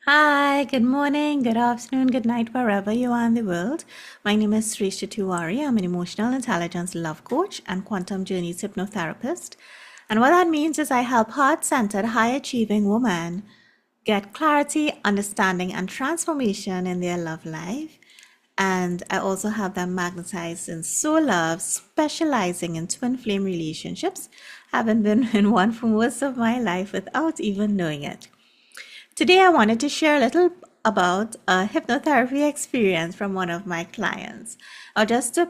Hi, good morning, good afternoon, good night, wherever you are in the world. My name is Srisha Tiwari. I'm an emotional intelligence love coach and quantum journeys hypnotherapist. And what that means is I help heart centered, high achieving women get clarity, understanding, and transformation in their love life. And I also have them magnetized in soul love, specializing in twin flame relationships, having been in one for most of my life without even knowing it. Today, I wanted to share a little about a hypnotherapy experience from one of my clients. Just to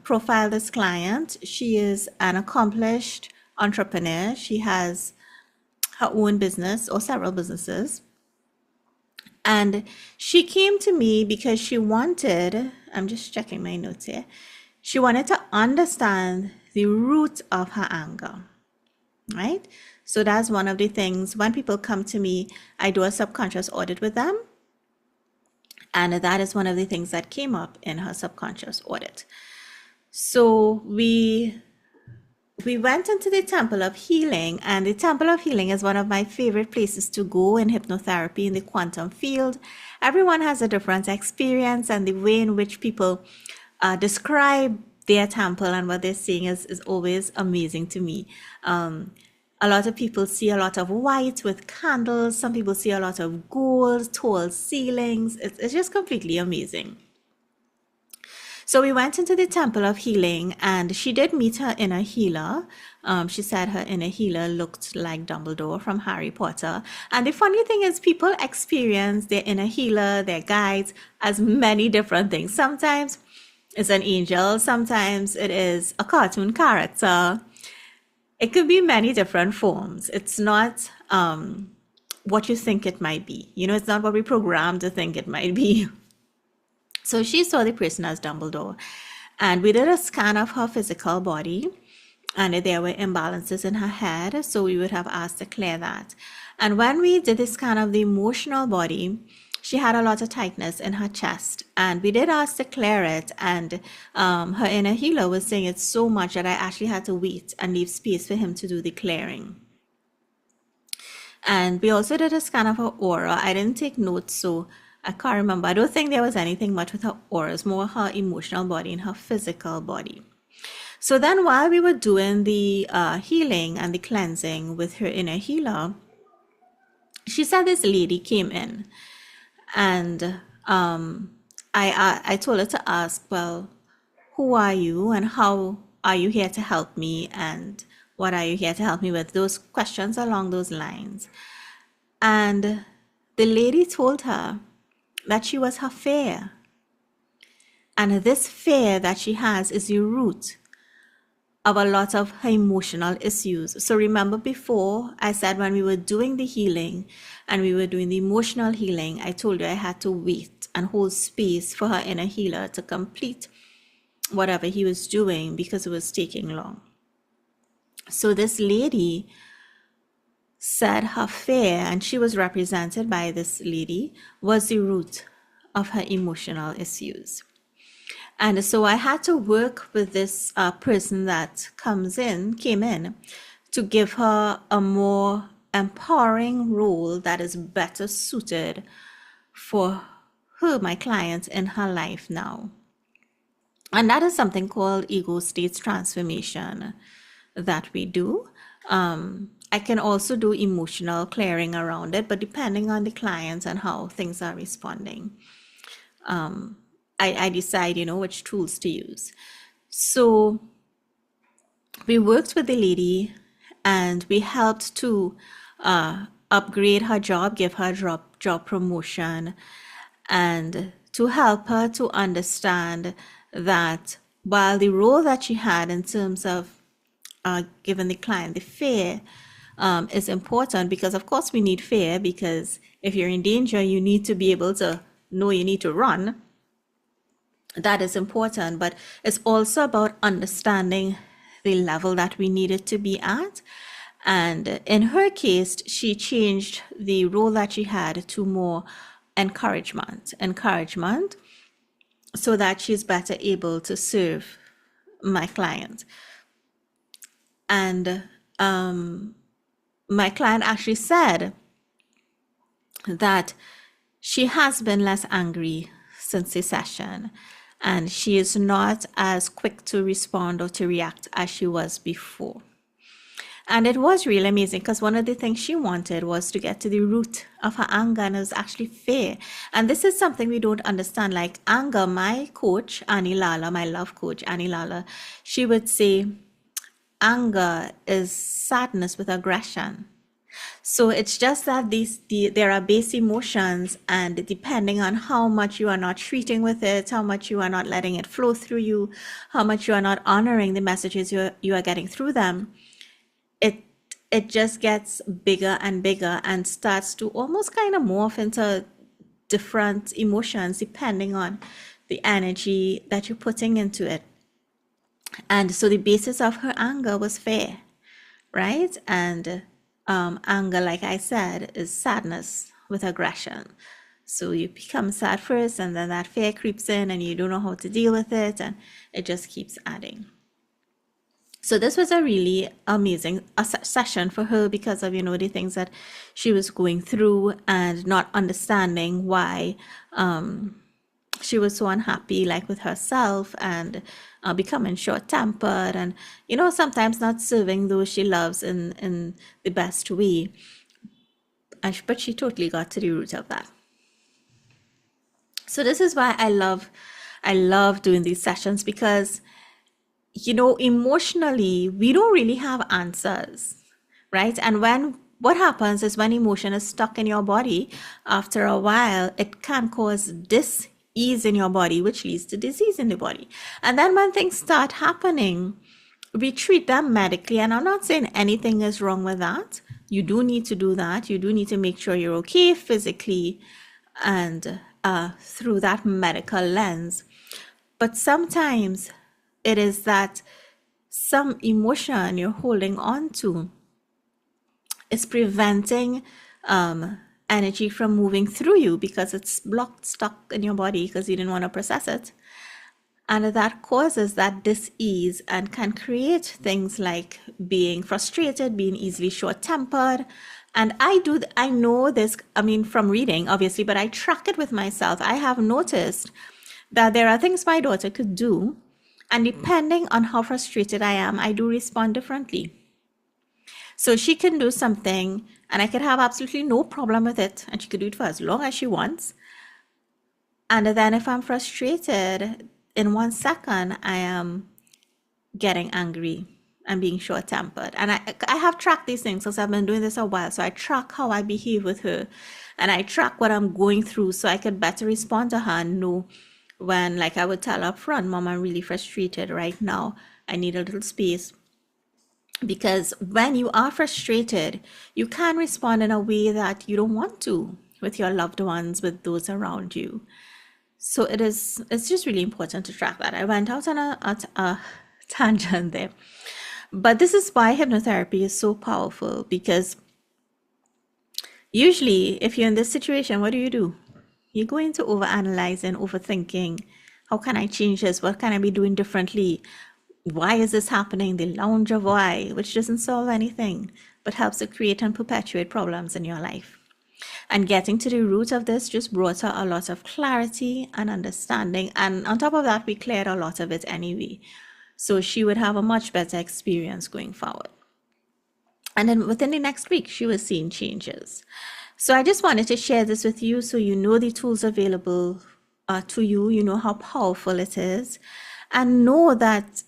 profile this client, she is an accomplished entrepreneur. She has her own business or several businesses. And she came to me because she wanted, I'm just checking my notes here, she wanted to understand the root of her anger, right? So that's one of the things when people come to me, I do a subconscious audit with them. And that is one of the things that came up in her subconscious audit. So we went into the Temple of Healing, and the Temple of Healing is one of my favorite places to go in hypnotherapy in the quantum field. Everyone has a different experience, and the way in which people describe their temple and what they're seeing is always amazing to me. A lot of people see a lot of white with candles. Some people see a lot of gold, tall ceilings. It's just completely amazing. So we went into the Temple of Healing, and she did meet her inner healer. She said her inner healer looked like Dumbledore from Harry Potter. And the funny thing is, people experience their inner healer, their guides, as many different things. Sometimes it's an angel, sometimes it is a cartoon character. It could be many different forms. It's not what you think it might be. It's not what we programmed to think it might be. So she saw the person as Dumbledore. And we did a scan of her physical body, and there were imbalances in her head. So we would have asked to clear that. And when we did the scan of the emotional body, she had a lot of tightness in her chest. And we did ask to clear it. And her inner healer was saying it's so much that I actually had to wait and leave space for him to do the clearing. And we also did a scan of her aura. I didn't take notes, so I can't remember. I don't think there was anything much with her aura. It's more her emotional body and her physical body. So then while we were doing the healing and the cleansing with her inner healer, she said this lady came in, and I told her to ask, well, who are you and how are you here to help me, and what are you here to help me with? Those questions along those lines. And the lady told her that she was her fear. And this fear that she has is the root of a lot of her emotional issues. So remember before I said when we were doing the healing and we were doing the emotional healing, I told you I had to wait and hold space for her inner healer to complete whatever he was doing because it was taking long. So this lady said her fear, and she was represented by this lady, was the root of her emotional issues. And so I had to work with this person that came in to give her a more empowering role that is better suited for her, my client, in her life now. And that is something called ego states transformation that we do. I can also do emotional clearing around it, but depending on the client and how things are responding, I decide, which tools to use. So we worked with the lady and we helped to upgrade her job, give her job promotion, and to help her to understand that while the role that she had in terms of giving the client the fear is important, because of course we need fear, because if you're in danger, you need to be able to know you need to run. That is important, but it's also about understanding the level that we needed to be at. And in her case, she changed the role that she had to more encouragement, so that she's better able to serve my client. And my client actually said that she has been less angry since the session, and she is not as quick to respond or to react as she was before. And it was really amazing because one of the things she wanted was to get to the root of her anger, and it was actually fear. And this is something we don't understand. Like anger, my coach, Annie Lala, my love coach, Annie Lala, she would say anger is sadness with aggression. So it's just that there are base emotions, and depending on how much you are not treating with it, how much you are not letting it flow through you, how much you are not honoring the messages you are getting through them, it just gets bigger and bigger and starts to almost kind of morph into different emotions depending on the energy that you're putting into it. And so the basis of her anger was fear, right? And anger, like I said, is sadness with aggression. So you become sad first, and then that fear creeps in, and you don't know how to deal with it, and it just keeps adding. So this was a really amazing session for her because of, the things that she was going through and not understanding why she was so unhappy, like with herself, and becoming short-tempered, and, sometimes not serving those she loves in the best way. But she totally got to the root of that. So this is why I love doing these sessions, because emotionally, we don't really have answers, right? And what happens is when emotion is stuck in your body, after a while, it can cause dis-ease in your body, which leads to disease in the body. And then when things start happening, we treat them medically. And I'm not saying anything is wrong with that. You do need to do that. You do need to make sure you're okay physically and through that medical lens. But sometimes it is that some emotion you're holding on to is preventing energy from moving through you because it's blocked, stuck in your body because you didn't want to process it. And that causes that dis-ease and can create things like being frustrated, being easily short-tempered. And I know this, from reading, obviously, but I track it with myself. I have noticed that there are things my daughter could do, and depending on how frustrated I am, I do respond differently. So she can do something and I could have absolutely no problem with it, and she could do it for as long as she wants. And then if I'm frustrated, in 1 second, I am getting angry and being short-tempered. And I have tracked these things because I've been doing this a while. So I track how I behave with her, and I track what I'm going through so I could better respond to her and know when, like I would tell her up front, Mom, I'm really frustrated right now. I need a little space. Because when you are frustrated, you can respond in a way that you don't want to with your loved ones, with those around you. So it's just really important to track that. I went out on a tangent there. But this is why hypnotherapy is so powerful, because usually if you're in this situation, what do? You're going to overanalyze and overthinking. How can I change this? What can I be doing differently? Why is this happening? The lounge of why, which doesn't solve anything, but helps to create and perpetuate problems in your life. And getting to the root of this just brought her a lot of clarity and understanding. And on top of that, we cleared a lot of it anyway. So she would have a much better experience going forward. And then within the next week, she was seeing changes. So I just wanted to share this with you so you know the tools available to you, you know how powerful it is, and know that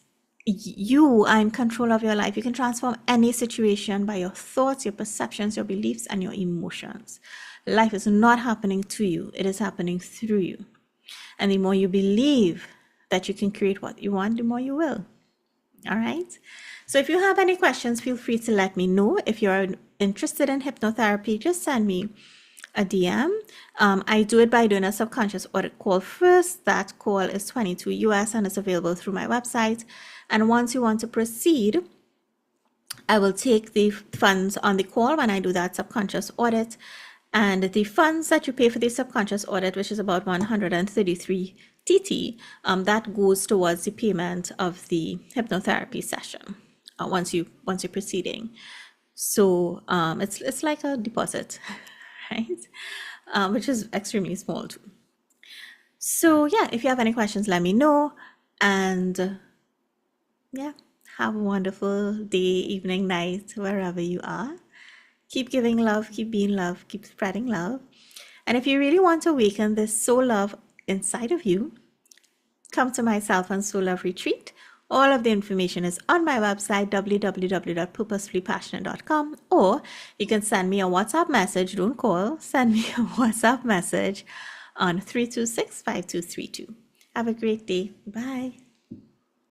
you are in control of your life. You can transform any situation by your thoughts, your perceptions, your beliefs, and your emotions. Life is not happening to you. It is happening through you. And the more you believe that you can create what you want, the more you will. All right? So if you have any questions, feel free to let me know. If you're interested in hypnotherapy, just send me a DM. I do it by doing a subconscious audit call first. That call is $22 US and it's available through my website. And once you want to proceed, I will take the funds on the call when I do that subconscious audit. And the funds that you pay for the subconscious audit, which is about 133 TT, that goes towards the payment of the hypnotherapy session once you're proceeding. So it's like a deposit, right? Which is extremely small too. So yeah, if you have any questions, let me know. And yeah, have a wonderful day, evening, night, wherever you are. Keep giving love, keep being love, keep spreading love. And if you really want to awaken this soul love inside of you, come to my Self and Soul Love Retreat. All of the information is on my website, www.purposefullypassionate.com, or you can send me a WhatsApp message. Don't call, send me a WhatsApp message on 326-5232. Have a great day. Bye.